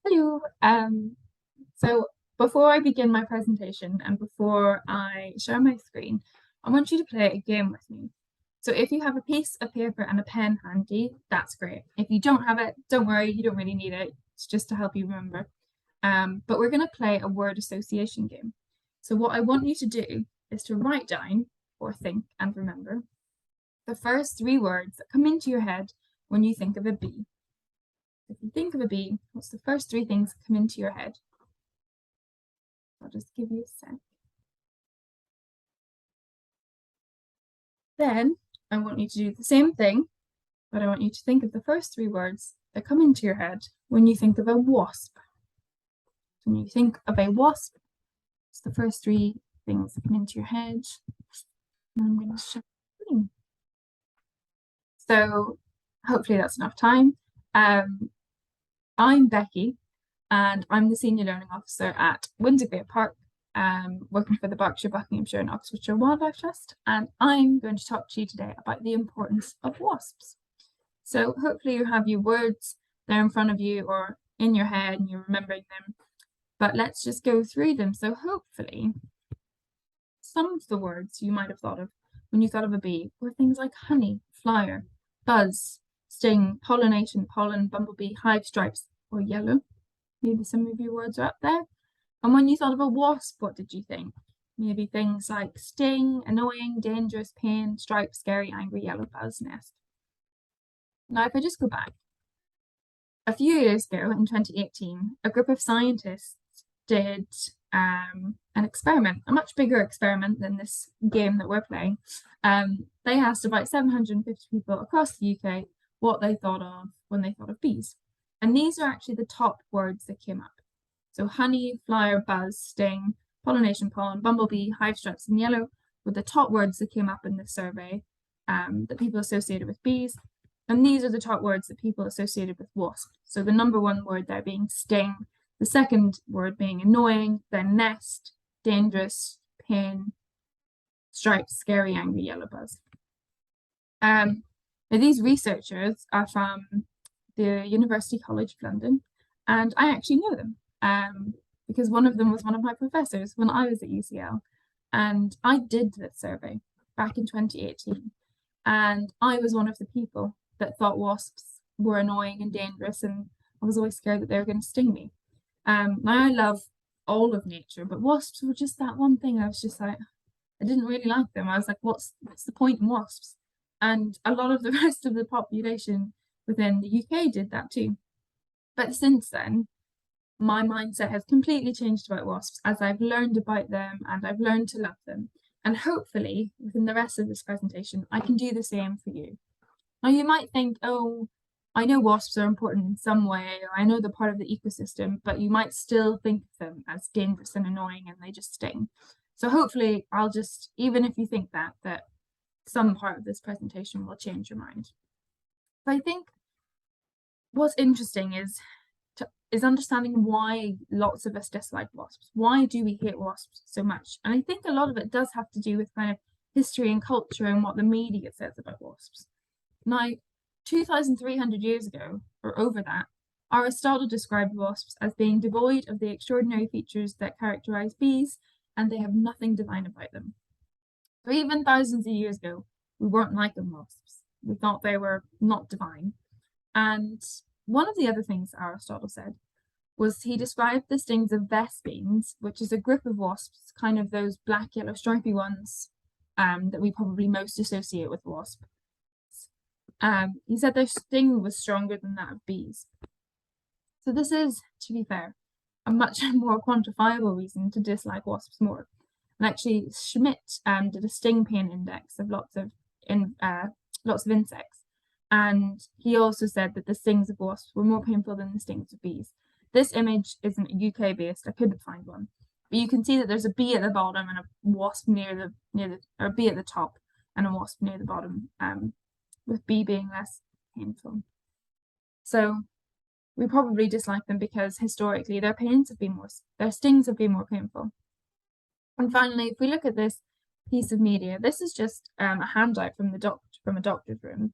Hello. So before I begin my presentation and before I share my screen, I want you to play a game with me. So if you have a piece of paper and a pen handy, that's great. If you don't have it, don't worry, you don't really need it. It's just to help you remember. But we're going to play a word association game. So what I want you to do is to write down or think and remember the first three words that come into your head when you think of a bee. If you think of a bee, what's the first three things that come into your head? I'll just give you a sec. Then I want you to do the same thing, but I want you to think of the first three words that come into your head when you think of a wasp. When you think of a wasp, it's the first three things that come into your head. And I'm going to share the screen. So hopefully that's enough time. I'm Becky, and I'm the Senior Learning Officer at Windermere Park, working for the Berkshire, Buckinghamshire and Oxfordshire Wildlife Trust, and I'm going to talk to you today about the importance of wasps. So hopefully you have your words there in front of you or in your head and you're remembering them, but let's just go through them. So hopefully some of the words you might have thought of when you thought of a bee were things like honey, flower, buzz, sting, pollination, pollen, bumblebee, hive, stripes, or yellow. Maybe some of your words are up there. And when you thought of a wasp, what did you think? Maybe things like sting, annoying, dangerous, pain, stripe, scary, angry, yellow, buzz, nest. Now, if I just go back, a few years ago in 2018, a group of scientists did an experiment, a much bigger experiment than this game that we're playing. They asked about 750 people across the UK what they thought of when they thought of bees. And these are actually the top words that came up. So honey, flower, buzz, sting, pollination, pollen, bumblebee, hive, stripes, and yellow were the top words that came up in this survey that people associated with bees. And these are the top words that people associated with wasp. So the number one word there being sting, the second word being annoying, then nest, dangerous, pain, stripes, scary, angry, yellow, buzz. Now these researchers are from the University College of London, and I actually know them because one of them was one of my professors when I was at UCL, and I did this survey back in 2018, and I was one of the people that thought wasps were annoying and dangerous, and I was always scared that they were going to sting me. Now I love all of nature, but wasps were just that one thing. I was just like, I didn't really like them. I was like, what's the point in wasps? And a lot of the rest of the population within the UK did that too. But since then, my mindset has completely changed about wasps as I've learned about them and I've learned to love them. And hopefully, within the rest of this presentation, I can do the same for you. Now, you might think, oh, I know wasps are important in some way, or I know they're part of the ecosystem, but you might still think of them as dangerous and annoying and they just sting. So hopefully I'll just, even if you think that some part of this presentation will change your mind. But I think what's interesting is understanding why lots of us dislike wasps. Why do we hate wasps so much? And I think a lot of it does have to do with kind of history and culture and what the media says about wasps. Now, 2,300 years ago, or over that, Aristotle described wasps as being devoid of the extraordinary features that characterize bees, and they have nothing divine about them. So even thousands of years ago, we weren't liking wasps. We thought they were not divine. And one of the other things Aristotle said was he described the stings of vespines, which is a group of wasps, kind of those black, yellow, stripy ones that we probably most associate with wasps. He said their sting was stronger than that of bees. So this is, to be fair, a much more quantifiable reason to dislike wasps more. And actually, Schmidt did a sting pain index of lots of insects, and he also said that the stings of wasps were more painful than the stings of bees. This image isn't UK based. I couldn't find one, but you can see that there's a bee at the bottom and a wasp near the or a bee at the top and a wasp near the bottom. With bee being less painful. So we probably dislike them because historically their stings have been more painful. And finally, if we look at this piece of media, this is just a handout from a doctor's room,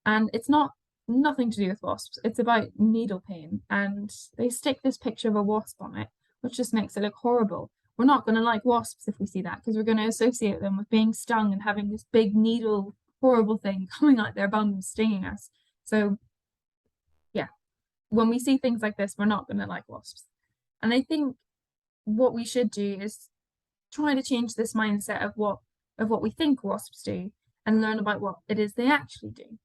and it's not nothing to do with wasps. It's about needle pain, and they stick this picture of a wasp on it, which just makes it look horrible. We're not going to like wasps if we see that, because we're going to associate them with being stung and having this big needle, horrible thing coming out their bums stinging us. So yeah, when we see things like this, we're not going to like wasps. And I think what we should do is try to change this mindset of what we think wasps do and learn about what it is they actually do.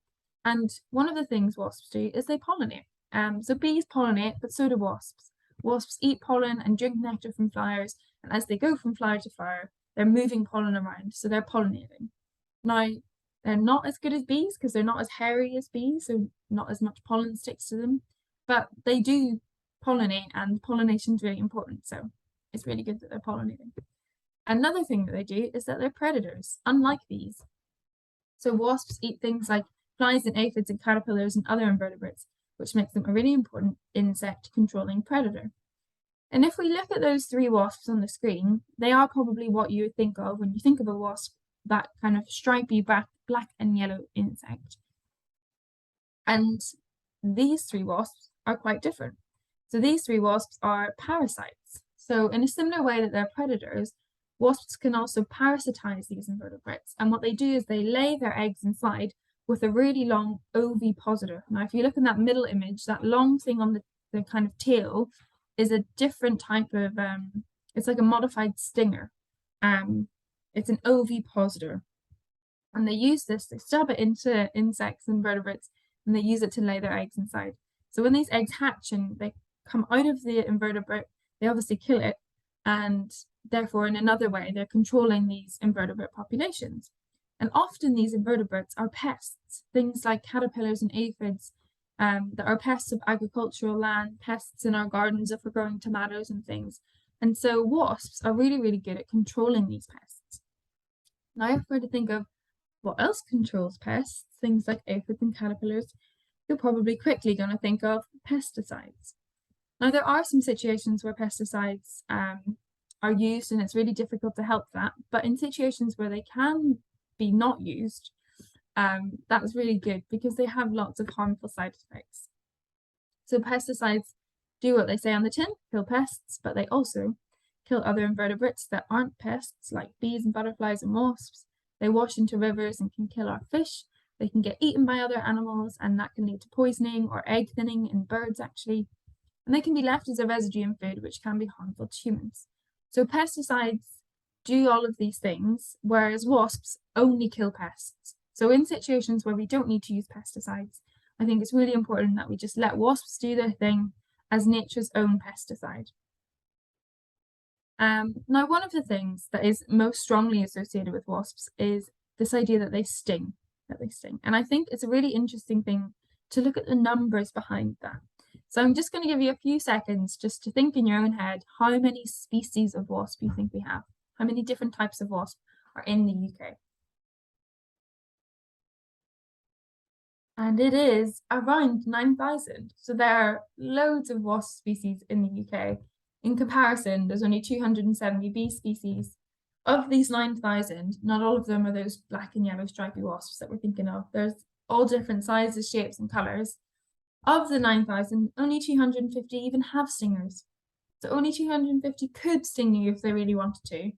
And one of the things wasps do is they pollinate. So bees pollinate, but so do wasps. Wasps eat pollen and drink nectar from flowers, and as they go from flower to flower, they're moving pollen around, so they're pollinating. Now, they're not as good as bees because they're not as hairy as bees, so not as much pollen sticks to them, but they do pollinate, and pollination is really important, so it's really good that they're pollinating. Another thing that they do is that they're predators, unlike bees. So wasps eat things like flies and aphids and caterpillars and other invertebrates, which makes them a really important insect controlling predator. And if we look at those three wasps on the screen, they are probably what you would think of when you think of a wasp, that kind of stripy black and yellow insect. And these three wasps are quite different. So these three wasps are parasites. So in a similar way that they're predators, wasps can also parasitize these invertebrates. And what they do is they lay their eggs inside with a really long ovipositor. Now, if you look in that middle image, that long thing on the kind of tail is a different type of, it's like a modified stinger. It's an ovipositor. And they use this, they stab it into insects and vertebrates, and they use it to lay their eggs inside. So when these eggs hatch and they come out of the invertebrate, they obviously kill it, and therefore in another way they're controlling these invertebrate populations. And often these invertebrates are pests, things like caterpillars and aphids that are pests of agricultural land, pests in our gardens if we're growing tomatoes and things. And so wasps are really, really good at controlling these pests. Now, if we're to think of what else controls pests, things like aphids and caterpillars, you're probably quickly going to think of pesticides. Now, there are some situations where pesticides are used and it's really difficult to help that, but in situations where they can be not used, that's really good because they have lots of harmful side effects. So pesticides do what they say on the tin, kill pests, but they also kill other invertebrates that aren't pests, like bees and butterflies and wasps. They wash into rivers and can kill our fish. They can get eaten by other animals, and that can lead to poisoning or egg thinning in birds, actually. And they can be left as a residue in food, which can be harmful to humans. So pesticides do all of these things, whereas wasps only kill pests. So in situations where we don't need to use pesticides, I think it's really important that we just let wasps do their thing as nature's own pesticide. Now, one of the things that is most strongly associated with wasps is this idea that they sting, And I think it's a really interesting thing to look at the numbers behind that. So I'm just going to give you a few seconds just to think in your own head how many species of wasp you think we have. How many different types of wasp are in the UK? And it is around 9,000. So there are loads of wasp species in the UK. In comparison, there's only 270 bee species. Of these 9,000, not all of them are those black and yellow stripy wasps that we're thinking of. There's all different sizes, shapes, and colours. Of the 9,000, only 250 even have stingers. So only 250 could sting you if they really wanted to.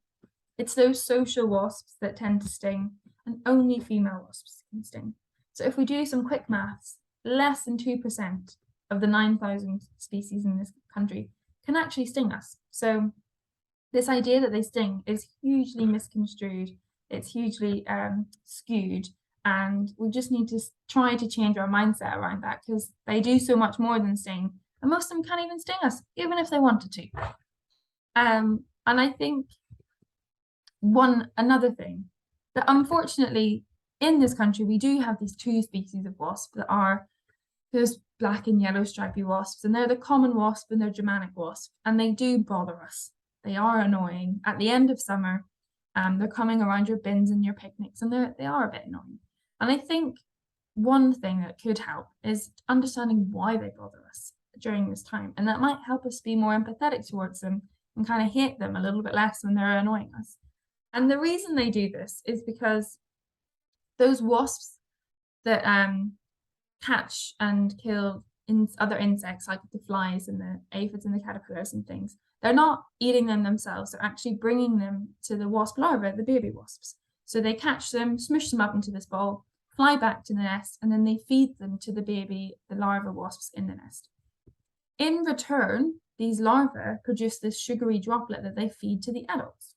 It's those social wasps that tend to sting, and only female wasps can sting. So if we do some quick maths, less than 2% of the 9,000 species in this country can actually sting us. So this idea that they sting is hugely misconstrued. It's hugely skewed. And we just need to try to change our mindset around that because they do so much more than sting. And most of them can't even sting us, even if they wanted to. And I think another thing that unfortunately in this country, we do have these two species of wasp that are those black and yellow stripy wasps, and they're the common wasp and they're Germanic wasp, and they do bother us. They are annoying. At the end of summer, they're coming around your bins and your picnics, and they are a bit annoying. And I think one thing that could help is understanding why they bother us during this time, and that might help us be more empathetic towards them and kind of hate them a little bit less when they're annoying us. And the reason they do this is because those wasps that catch and kill other insects like the flies and the aphids and the caterpillars and things. They're not eating them themselves, they're actually bringing them to the wasp larvae, the baby wasps. So they catch them, smush them up into this ball, fly back to the nest, and then they feed them to the baby, the larva wasps in the nest. In return, these larvae produce this sugary droplet that they feed to the adults.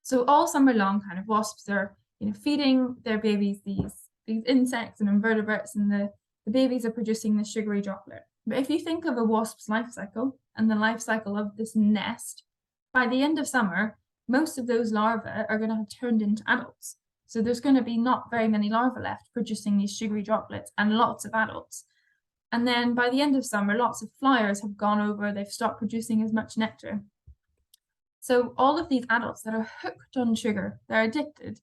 So all summer long, kind of wasps are, feeding their babies these insects and invertebrates, and the babies are producing this sugary droplet. But if you think of a wasp's life cycle and the life cycle of this nest, by the end of summer, most of those larvae are going to have turned into adults. So there's going to be not very many larvae left producing these sugary droplets and lots of adults. And then by the end of summer, lots of flyers have gone over, they've stopped producing as much nectar. So all of these adults that are hooked on sugar, they're addicted,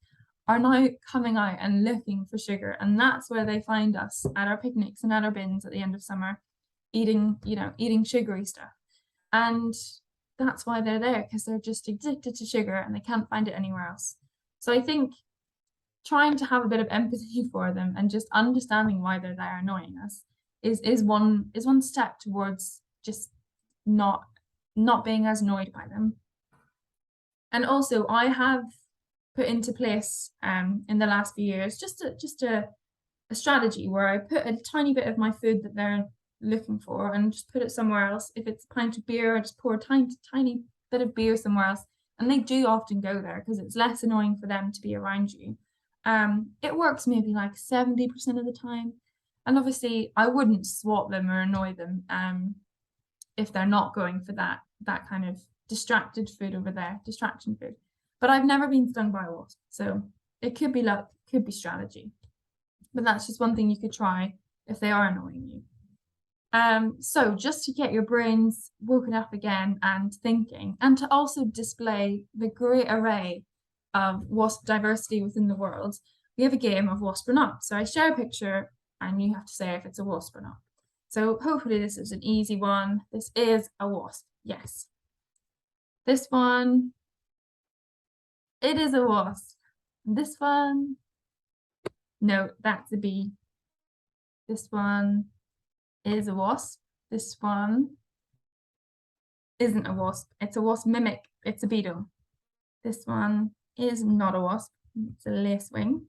are now coming out and looking for sugar. And that's where they find us at our picnics and at our bins at the end of summer, eating sugary stuff. And that's why they're there, because they're just addicted to sugar and they can't find it anywhere else. So I think trying to have a bit of empathy for them and just understanding why they're there annoying us is one step towards just not being as annoyed by them. And also I have put into place in the last few years just a strategy where I put a tiny bit of my food that they're looking for and just put it somewhere else. If it's a pint of beer, I just pour a tiny bit of beer somewhere else, and they do often go there because it's less annoying for them to be around you. It works maybe like 70% of the time, and obviously I wouldn't swat them or annoy them if they're not going for that kind of distraction food. But I've never been stung by a wasp, so it could be luck, could be strategy. But that's just one thing you could try if they are annoying you. So just to get your brains woken up again and thinking, and to also display the great array of wasp diversity within the world, we have a game of wasp or not. So I share a picture and you have to say if it's a wasp or not. So hopefully this is an easy one. This is a wasp, yes. This one, it is a wasp. This one, no, that's a bee. This one is a wasp. This one isn't a wasp. It's a wasp mimic. It's a beetle. This one is not a wasp. It's a lacewing.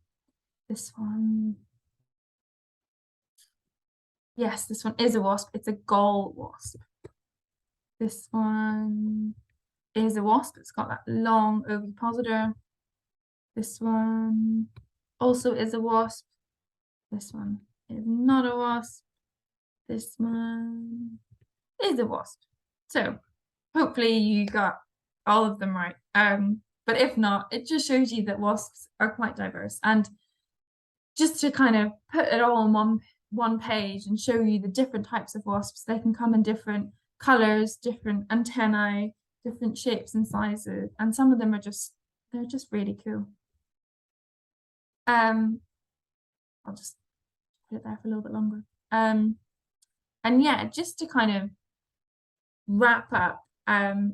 This one, yes, this one is a wasp. It's a gall wasp. This one is a wasp. It's got that long ovipositor. This one also is a wasp. This one is not a wasp. This one is a wasp. So hopefully you got all of them right. But if not, it just shows you that wasps are quite diverse. And just to kind of put it all on one page and show you the different types of wasps, they can come in different colors, different antennae, different shapes and sizes, and some of them are they're just really cool. I'll just put it there for a little bit longer. And yeah, just to kind of wrap up,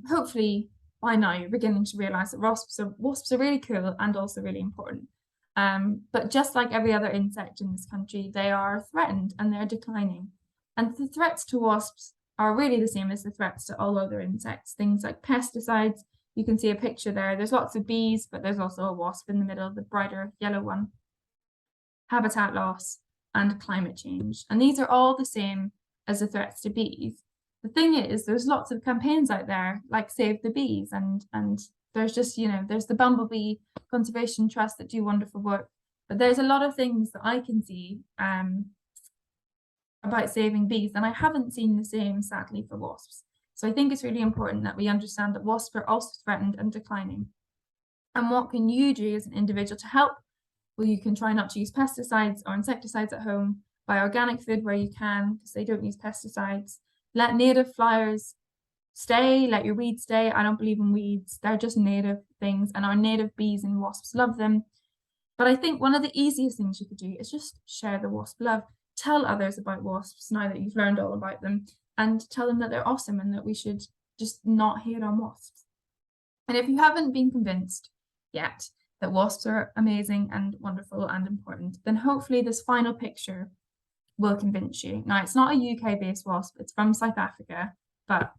hopefully by now you're beginning to realize that wasps are really cool and also really important. But just like every other insect in this country, they are threatened and they're declining. And the threats to wasps are really the same as the threats to all other insects. Things like pesticides, you can see a picture there. There's lots of bees, but there's also a wasp in the middle, the brighter yellow one. Habitat loss and climate change. And these are all the same as the threats to bees. The thing is, there's lots of campaigns out there like Save the Bees, and there's just, there's the Bumblebee Conservation Trust that do wonderful work. But there's a lot of things that I can see about saving bees, and I haven't seen the same, sadly, for wasps. So I think it's really important that we understand that wasps are also threatened and declining. And what can you do as an individual to help? Well, you can try not to use pesticides or insecticides at home, buy organic food where you can, because they don't use pesticides. Let native flowers stay, let your weeds stay. I don't believe in weeds. They're just native things, and our native bees and wasps love them. But I think one of the easiest things you could do is just share the wasp love. Tell others about wasps now that you've learned all about them, and tell them that they're awesome and that we should just not hate on wasps. And if you haven't been convinced yet that wasps are amazing and wonderful and important, then hopefully this final picture will convince you. Now, it's not a UK-based wasp, it's from South Africa, but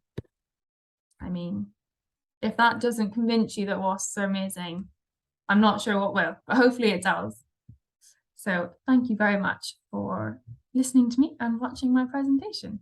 I mean, if that doesn't convince you that wasps are amazing, I'm not sure what will, but hopefully it does. So thank you very much for listening to me and watching my presentation.